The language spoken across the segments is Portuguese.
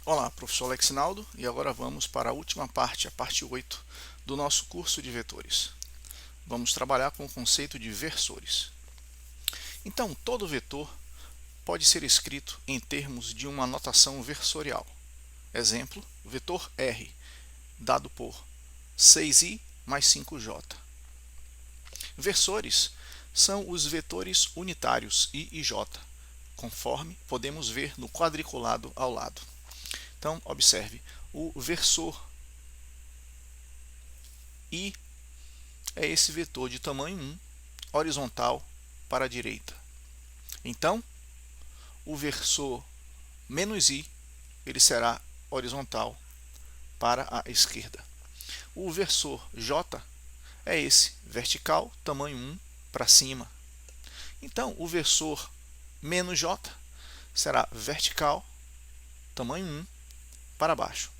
Olá, professor Alexinaldo, e agora vamos para a última parte, a parte 8 do nosso curso de vetores. Vamos trabalhar com o conceito de versores. Então, todo vetor pode ser escrito em termos de uma notação versorial. Exemplo, vetor R, dado por 6i mais 5j. Versores são os vetores unitários I e J, conforme podemos ver no quadriculado ao lado. Então, observe, o versor I é esse vetor de tamanho 1, horizontal para a direita. Então, o versor menos I, ele será horizontal para a esquerda. O versor J é esse, vertical, tamanho 1 para cima. Então, o versor menos J será vertical, tamanho 1 para baixo.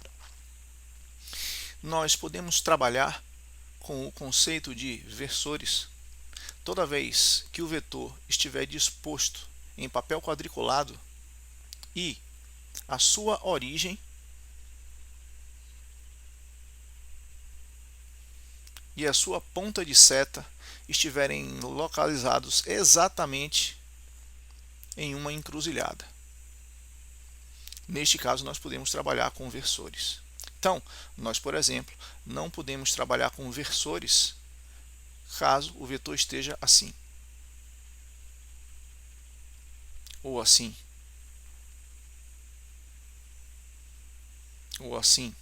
Nós podemos trabalhar com o conceito de versores toda vez que o vetor estiver disposto em papel quadriculado e a sua origem e a sua ponta de seta estiverem localizados exatamente em uma encruzilhada. Neste caso, nós podemos trabalhar com versores. Então, nós, por exemplo, não podemos trabalhar com versores caso o vetor esteja assim, ou assim, ou assim.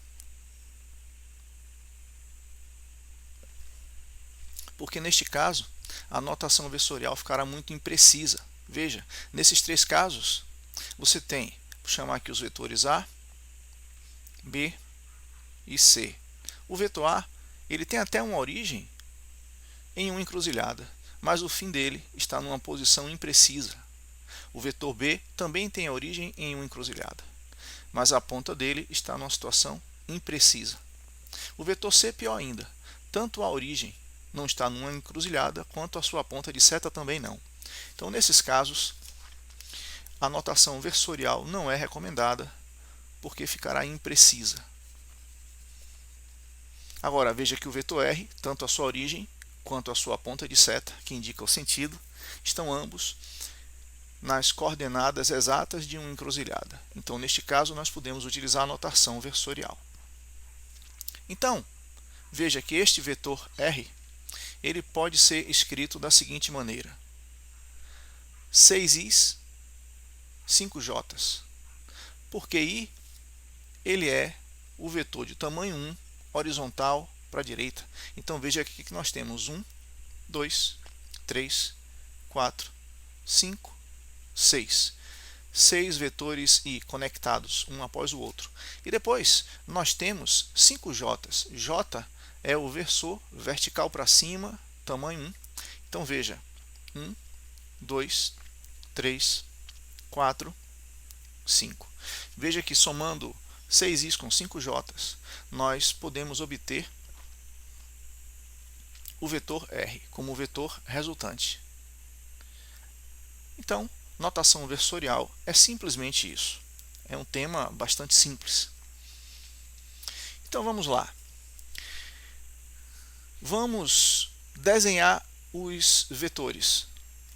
Porque neste caso, a notação versorial ficará muito imprecisa. Veja, nesses três casos, você tem, vou chamar aqui os vetores A, B e C. O vetor A, ele tem até uma origem em uma encruzilhada, mas o fim dele está numa posição imprecisa. O vetor B também tem a origem em uma encruzilhada, mas a ponta dele está numa situação imprecisa. O vetor C, pior ainda, tanto a origem não está numa encruzilhada, quanto a sua ponta de seta também não. Então, nesses casos, a notação versorial não é recomendada, porque ficará imprecisa. Agora, veja que o vetor R, tanto a sua origem quanto a sua ponta de seta, que indica o sentido, estão ambos nas coordenadas exatas de uma encruzilhada. Então, neste caso, nós podemos utilizar a notação versorial. Então, veja que este vetor R, ele pode ser escrito da seguinte maneira: 6i's, 5j's. Porque I, ele é o vetor de tamanho 1, horizontal para a direita. Então, veja aqui que nós temos 1, 2, 3, 4, 5, 6. 6 vetores I conectados, um após o outro. E depois, nós temos 5j's. J é o versor vertical para cima, tamanho 1. Então, veja, 1, 2, 3, 4, 5. Veja que somando 6i's com 5j's, nós podemos obter o vetor R como o vetor resultante. Então, notação versorial é simplesmente isso. É um tema bastante simples. Então, vamos lá. Vamos desenhar os vetores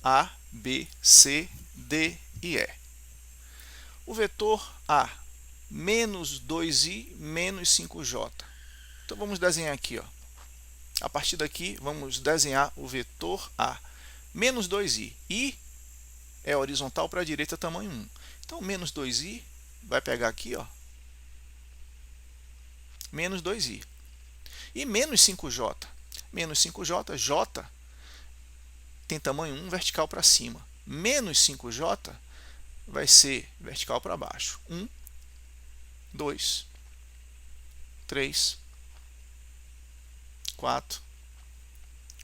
A, B, C, D e E. O vetor A, menos 2i, menos 5j. Então, vamos desenhar aqui. A partir daqui, vamos desenhar o vetor A. Menos 2i. I é horizontal para a direita, tamanho 1. Então, menos 2i vai pegar aqui, menos 2i. E menos 5j. Menos 5j, j tem tamanho 1, vertical para cima. Menos 5j vai ser vertical para baixo. 1, 2, 3, 4,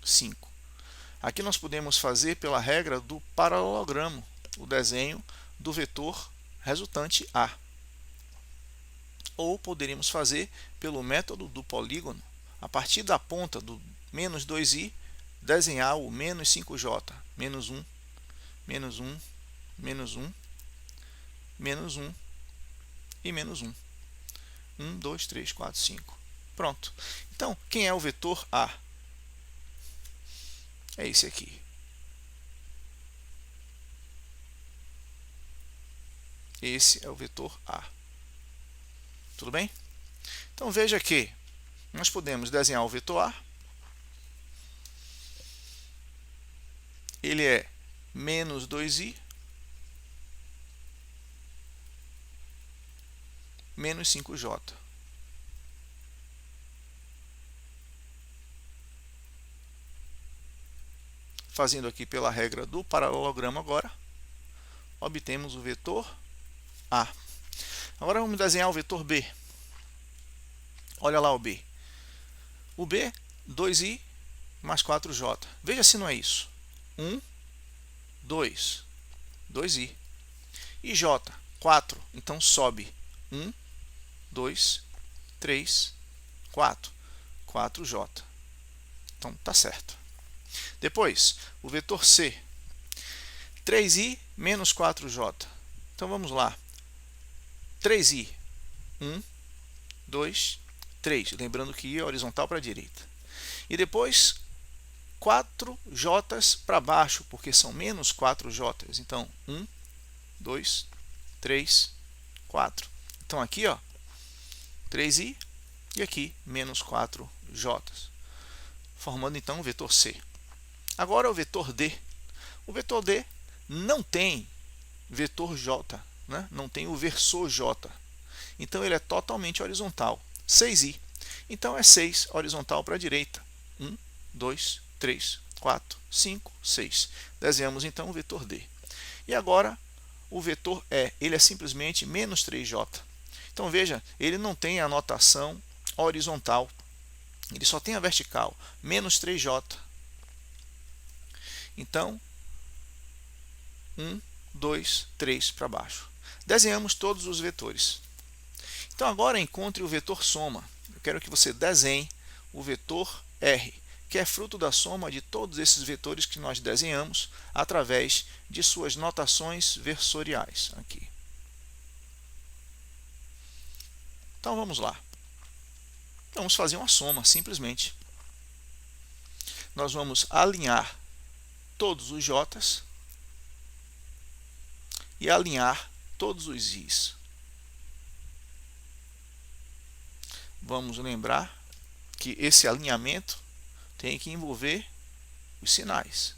5. Aqui nós podemos fazer pela regra do paralelogramo, o desenho do vetor resultante A. Ou poderíamos fazer pelo método do polígono, a partir da ponta do menos 2i, desenhar o menos 5j, menos 1, menos 1, menos 1, menos 1, e menos 1. 1, 2, 3, 4, 5. Pronto. Então, quem é o vetor A? É esse aqui. Esse é o vetor A. Tudo bem? Então, veja que nós podemos desenhar o vetor A. Ele é menos 2i menos 5j. Fazendo aqui pela regra do paralelogramo agora, obtemos o vetor A. Agora vamos desenhar o vetor B. Olha lá o B. O B, 2i mais 4j. Veja se não é isso. 1, 2, 2i. E j, 4. Então sobe 1, 2, 3, 4. 4j. Então tá certo. Depois, o vetor C. 3i menos 4j. Então vamos lá. 3i. 1, 2, 3. Lembrando que i é horizontal para a direita. E depois 4j para baixo, porque são menos 4j. Então 1, 2, 3, 4. Então aqui, ó, 3i e aqui menos 4j. Formando então o vetor C. Agora o vetor D. O vetor D não tem vetor J, né? Não tem o versor J. Então ele é totalmente horizontal. 6i. Então é 6 horizontal para a direita. 1, 2, 3, 4, 5, 6. Desenhamos então o vetor D. E agora o vetor E. Ele é simplesmente menos 3j. Então veja, ele não tem a notação horizontal. Ele só tem a vertical. Menos 3j. Então, 1, 2, 3 para baixo. Desenhamos todos os vetores. Então, agora encontre o vetor soma. Eu quero que você desenhe o vetor R, que é fruto da soma de todos esses vetores que nós desenhamos através de suas notações versoriais. Aqui. Então, vamos lá. Vamos fazer uma soma, simplesmente. Nós vamos alinhar todos os j's e alinhar todos os i's. Vamos lembrar que esse alinhamento tem que envolver os sinais.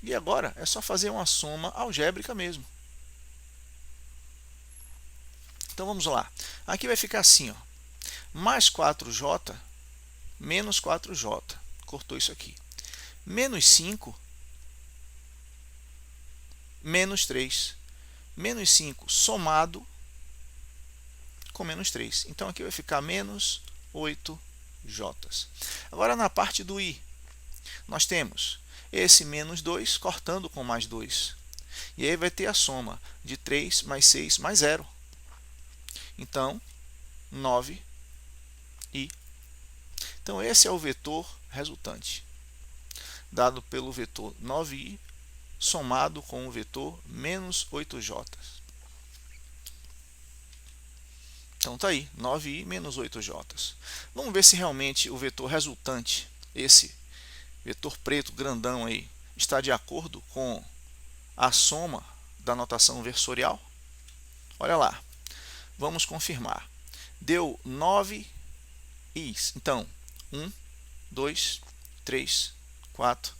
E agora é só fazer uma soma algébrica mesmo. Então vamos lá. Aqui vai ficar assim, ó. Mais 4j menos 4j. Cortou isso aqui. Menos 5 menos 3. Menos 5 somado com menos 3. Então aqui vai ficar menos 8j. Agora na parte do i, nós temos esse menos 2 cortando com mais 2. E aí vai ter a soma de 3 mais 6 mais 0. Então, 9i. Então esse é o vetor resultante, dado pelo vetor 9i somado com o vetor menos 8j. Então está aí, 9i menos 8j. Vamos ver se realmente o vetor resultante, esse vetor preto grandão aí, está de acordo com a soma da notação versorial. Olha lá, vamos confirmar. Deu 9 i's. Então, 1, 2, 3, 4,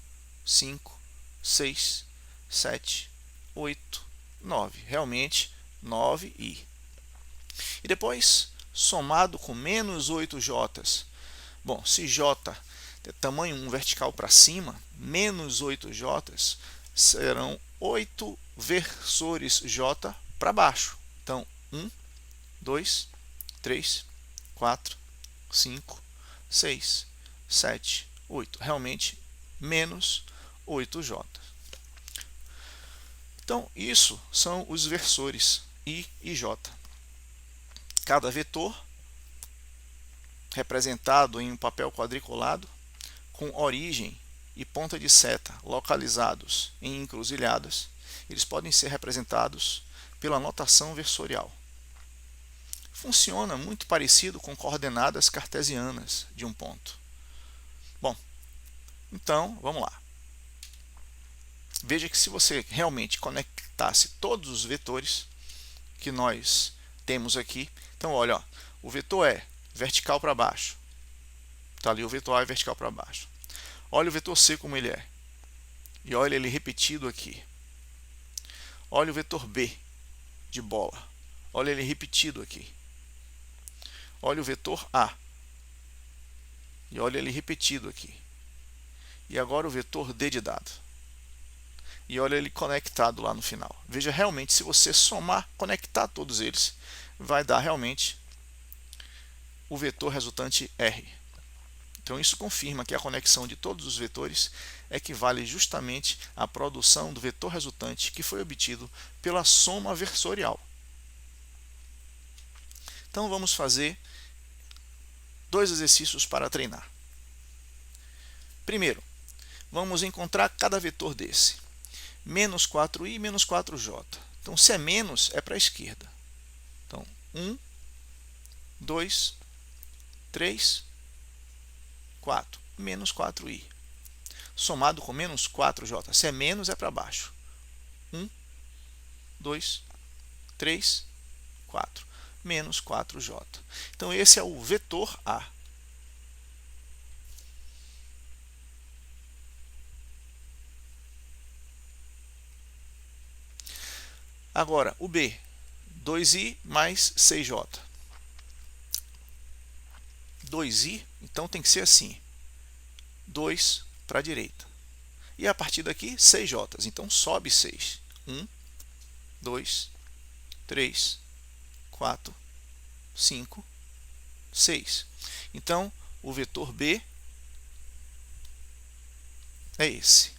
5, 6, 7, 8, 9. Realmente, 9i. E depois, somado com menos 8j's. Bom, se j é tamanho 1 vertical para cima, menos 8j's serão 8 versores j para baixo. Então, 1, 2, 3, 4, 5, 6, 7, 8. Realmente, menos 8j. Então, isso são os versores i e j. Cada vetor representado em um papel quadriculado com origem e ponta de seta localizados em encruzilhadas, eles podem ser representados pela notação versorial. Funciona muito parecido com coordenadas cartesianas de um ponto. Bom, então vamos lá. Veja que se você realmente conectasse todos os vetores que nós temos aqui, então olha, ó, o vetor é vertical para baixo, está ali o vetor A é vertical para baixo. Olha o vetor C como ele é, e olha ele repetido aqui. Olha o vetor B de bola, olha ele repetido aqui. Olha o vetor A, e olha ele repetido aqui. E agora o vetor D de dado, e olha ele conectado lá no final. Veja, realmente, se você somar, conectar todos eles, vai dar realmente o vetor resultante R. Então isso confirma que a conexão de todos os vetores equivale justamente à produção do vetor resultante que foi obtido pela soma versorial. Então vamos fazer dois exercícios para treinar. Primeiro, vamos encontrar cada vetor desse. Menos 4i e menos 4j. Então se é menos, é para a esquerda. Então 1, 2, 3, 4. Menos 4i. Somado com menos 4j. Se é menos, é para baixo. 1, 2, 3, 4. Menos 4j. Então esse é o vetor A. Agora, o B, 2i mais 6j. 2i, então tem que ser assim, 2 para a direita. E a partir daqui, 6j, então sobe 6. 1, 2, 3, 4, 5, 6. Então, o vetor B é esse.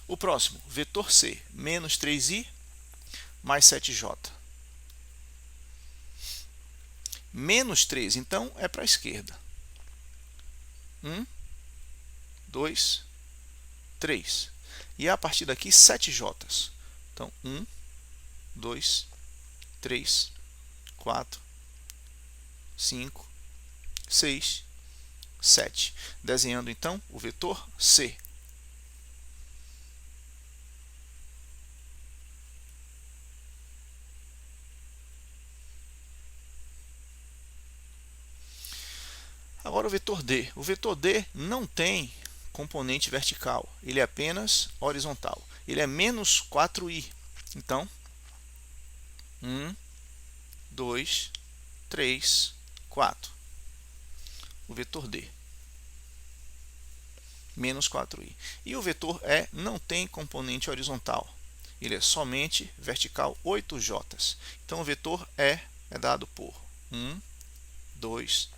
O próximo, vetor C, menos 3i mais 7j. Menos 3, então, é para a esquerda. 1, 2, 3. E a partir daqui, 7j. Então, 1, 2, 3, 4, 5, 6, 7. Desenhando, então, o vetor C. Agora o vetor D. O vetor D não tem componente vertical, ele é apenas horizontal. Ele é menos 4i. Então, 1, 2, 3, 4. O vetor D. Menos 4i. E o vetor E não tem componente horizontal. Ele é somente vertical, 8j. Então o vetor E é dado por 1, 2,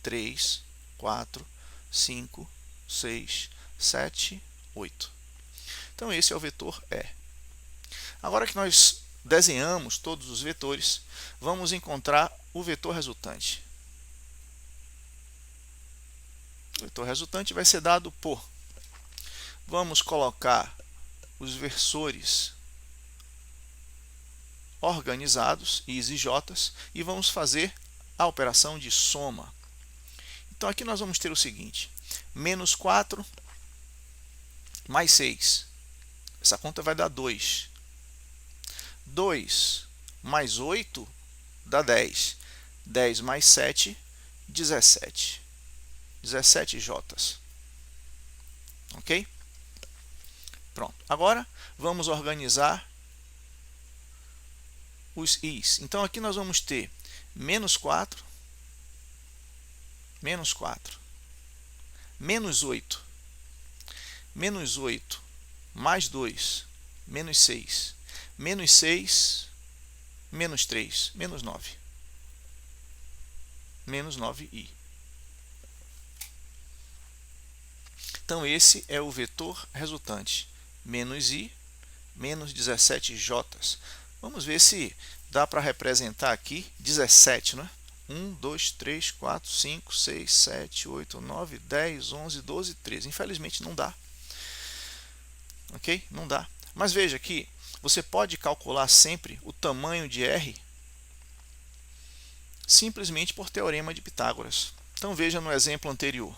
3, 4, 5, 6, 7, 8. Então esse é o vetor E. Agora que nós desenhamos todos os vetores, vamos encontrar o vetor resultante. O vetor resultante vai ser dado por... Vamos colocar os versores organizados, i's e j's, e vamos fazer a operação de soma. Então aqui nós vamos ter o seguinte, menos 4 mais 6. Essa conta vai dar 2. 2 mais 8 dá 10. 10 mais 7, 17. 17 jotas. Ok? Pronto. Agora vamos organizar os i's. Então aqui nós vamos ter menos 4, menos 4, menos 8, menos 8, mais 2, menos 6, menos 6, menos 3, menos 9. Menos 9i. Então esse é o vetor resultante. Menos i, menos 17 jotas. Vamos ver se dá para representar aqui 17, né? 1, 2, 3, 4, 5, 6, 7, 8, 9, 10, 11, 12, 13. Infelizmente não dá. Ok? Não dá. Mas veja que você pode calcular sempre o tamanho de R simplesmente por teorema de Pitágoras. Então veja no exemplo anterior.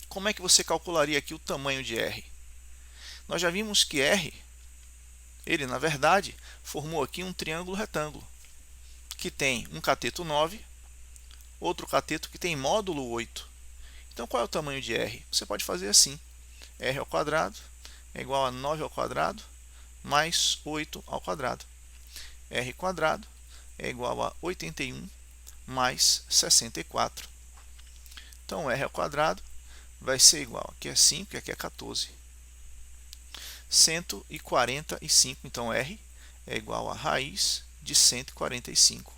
Como é que você calcularia aqui o tamanho de R? Nós já vimos que R, ele na verdade, formou aqui um triângulo retângulo, que tem um cateto 9, outro cateto que tem módulo 8. Então qual é o tamanho de R? Você pode fazer assim. R ao quadrado é igual a 9 ao quadrado mais 8 ao quadrado. R quadrado é igual a 81 mais 64. Então, R ao quadrado vai ser igual, aqui é 5 e aqui é 14. 145, então R é igual a raiz de 145.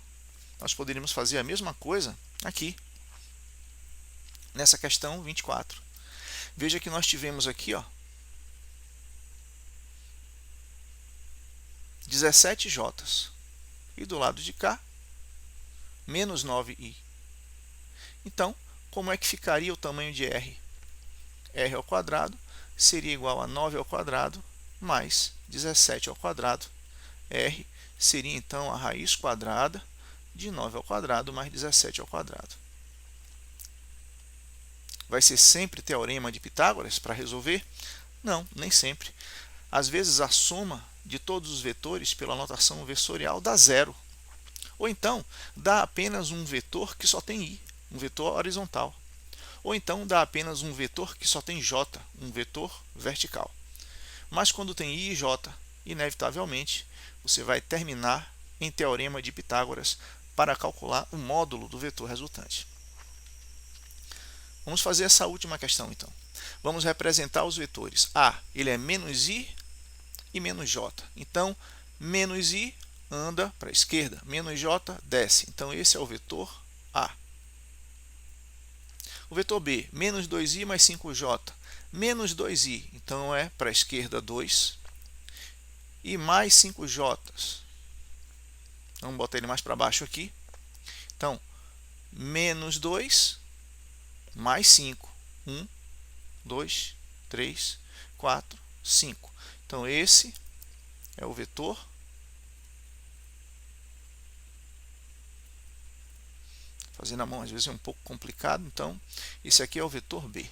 Nós poderíamos fazer a mesma coisa aqui, nessa questão 24. Veja que nós tivemos aqui, ó, 17 jotas. E do lado de cá, menos 9i. Então, como é que ficaria o tamanho de R? R ao quadrado seria igual a 9 ao quadrado mais 17 ao quadrado. R seria então a raiz quadrada de 9 ao quadrado mais 17 ao quadrado. Vai ser sempre teorema de Pitágoras para resolver? Não, nem sempre. Às vezes a soma de todos os vetores pela notação vetorial dá zero. Ou então dá apenas um vetor que só tem i, um vetor horizontal. Ou então dá apenas um vetor que só tem j, um vetor vertical. Mas quando tem i e j, inevitavelmente você vai terminar em teorema de Pitágoras para calcular o módulo do vetor resultante. Vamos fazer essa última questão então. Vamos representar os vetores. A, ele é menos i e menos j. Então, menos i anda para a esquerda, menos j desce. Então, esse é o vetor A. O vetor B, menos 2i mais 5j, menos 2i, então é para a esquerda 2, e mais 5j. Vamos botar ele mais para baixo aqui. Então, menos 2 mais 5. 1, 2, 3, 4, 5. Então, esse é o vetor fazendo a mão às vezes é um pouco complicado, então esse aqui é o vetor B.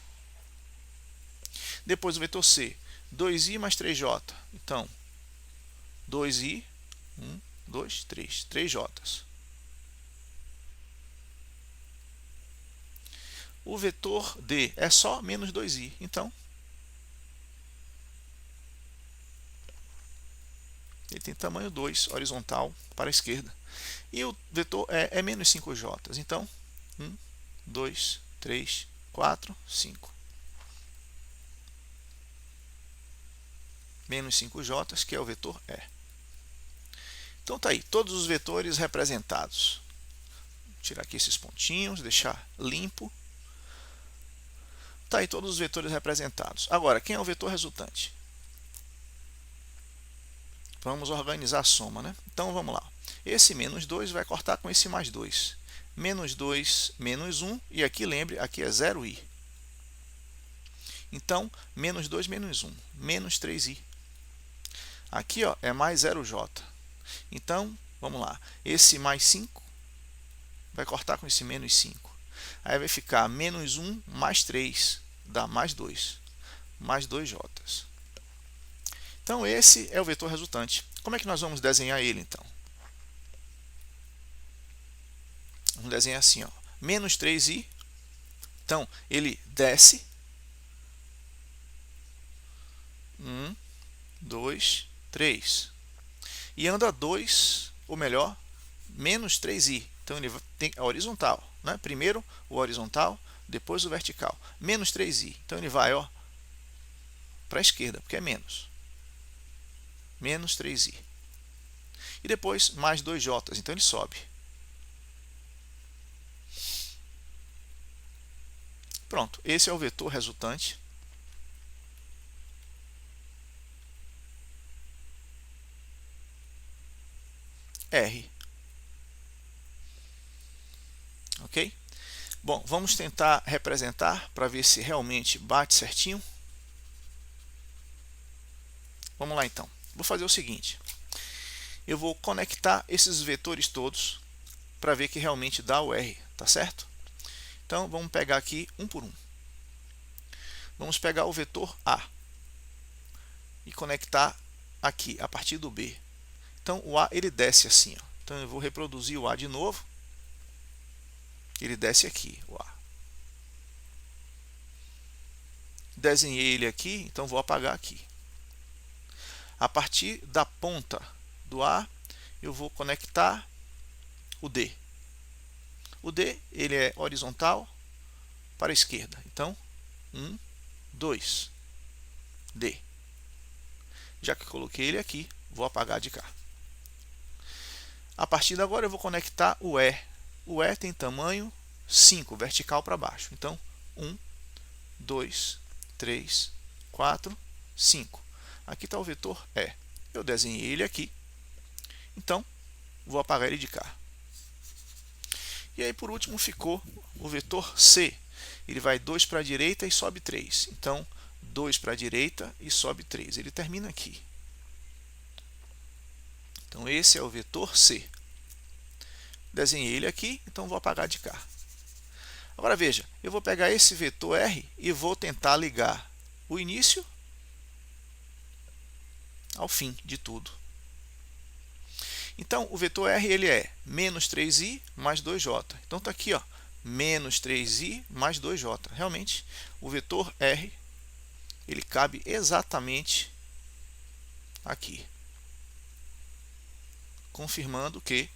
Depois o vetor C, 2i mais 3j. Então, 2i, 1, 2, 3, 3j. O vetor D é só menos 2i, então ele tem tamanho 2, horizontal para a esquerda. E o vetor E é menos 5j. Então, 1, 2, 3, 4, 5. Menos 5j, que é o vetor E. Então, tá aí, todos os vetores representados. Vou tirar aqui esses pontinhos, deixar limpo. Tá aí todos os vetores representados. Agora, quem é o vetor resultante? Vamos organizar a soma, né? Então, vamos lá. Esse menos 2 vai cortar com esse mais 2. Menos 2, menos 1, e aqui, lembre, aqui é 0i. Então, menos 2, menos 1, menos 3i. Aqui, ó, é mais 0j. Então, vamos lá. Esse mais 5 vai cortar com esse menos 5. Aí vai ficar menos 1 mais 3, dá mais 2. Mais 2j. Então, esse é o vetor resultante. Como é que nós vamos desenhar ele, então? Vamos desenhar assim, ó. Menos 3i. Então, ele desce. 1, 2, 3. E anda 2, ou melhor, menos 3i. Então, ele tem a horizontal, né? Primeiro o horizontal, depois o vertical. Menos 3i. Então, ele vai, ó, para a esquerda, porque é menos. Menos 3i. E depois mais 2j, então ele sobe. Pronto, esse é o vetor resultante. ok? Bom, vamos tentar representar para ver se realmente bate certinho. Vamos lá então. Vou fazer o seguinte. Eu vou conectar esses vetores todos para ver que realmente dá o R, tá certo? Então, vamos pegar aqui um por um. Vamos pegar o vetor A e conectar aqui, a partir do B. Então, o A ele desce assim. Ó. Então, eu vou reproduzir o A de novo. Ele desce aqui, o A. Desenhei ele aqui, então vou apagar aqui. A partir da ponta do A, eu vou conectar o D. O D ele é horizontal para a esquerda. Então, 1, 2, D. Já que coloquei ele aqui, vou apagar de cá. A partir de agora, eu vou conectar o E. O E tem tamanho 5, vertical para baixo. Então, 1, 2, 3, 4, 5. Aqui está o vetor E. Eu desenhei ele aqui. Então, vou apagar ele de cá. E aí, por último, ficou o vetor C. Ele vai 2 para a direita e sobe 3. Então, 2 para a direita e sobe 3. Ele termina aqui. Então, esse é o vetor C. Desenhei ele aqui, então vou apagar de cá. Agora, veja, eu vou pegar esse vetor R e vou tentar ligar o início ao fim de tudo. Então, o vetor R ele é menos 3i mais 2j. Então, está aqui, ó, menos 3i mais 2j. Realmente, o vetor R ele cabe exatamente aqui. Confirmando que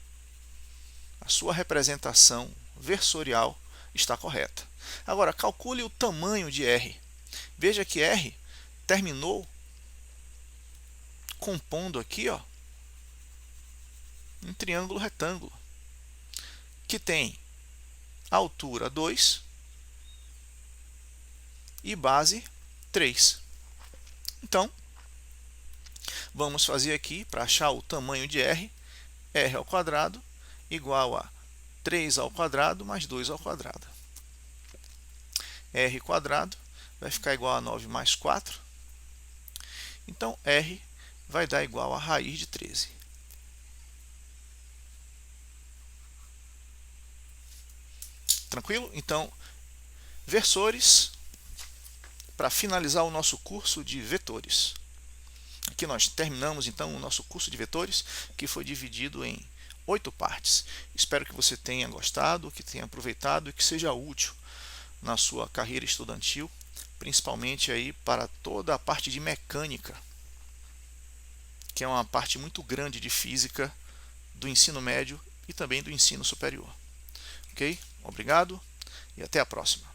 a sua representação versorial está correta. Agora, calcule o tamanho de R. Veja que R terminou compondo aqui, ó, um triângulo retângulo, que tem altura 2 e base 3. Então, vamos fazer aqui, para achar o tamanho de R, R ao quadrado igual a 3 ao quadrado mais 2 ao quadrado. R quadrado vai ficar igual a 9 mais 4. Então, R vai dar igual a raiz de 13. Tranquilo? Então, versores, para finalizar o nosso curso de vetores. Aqui nós terminamos, então, o nosso curso de vetores, que foi dividido em 8 partes. Espero que você tenha gostado, que tenha aproveitado e que seja útil na sua carreira estudantil, principalmente aí para toda a parte de mecânica, que é uma parte muito grande de física do ensino médio e também do ensino superior. Ok? Obrigado e até a próxima.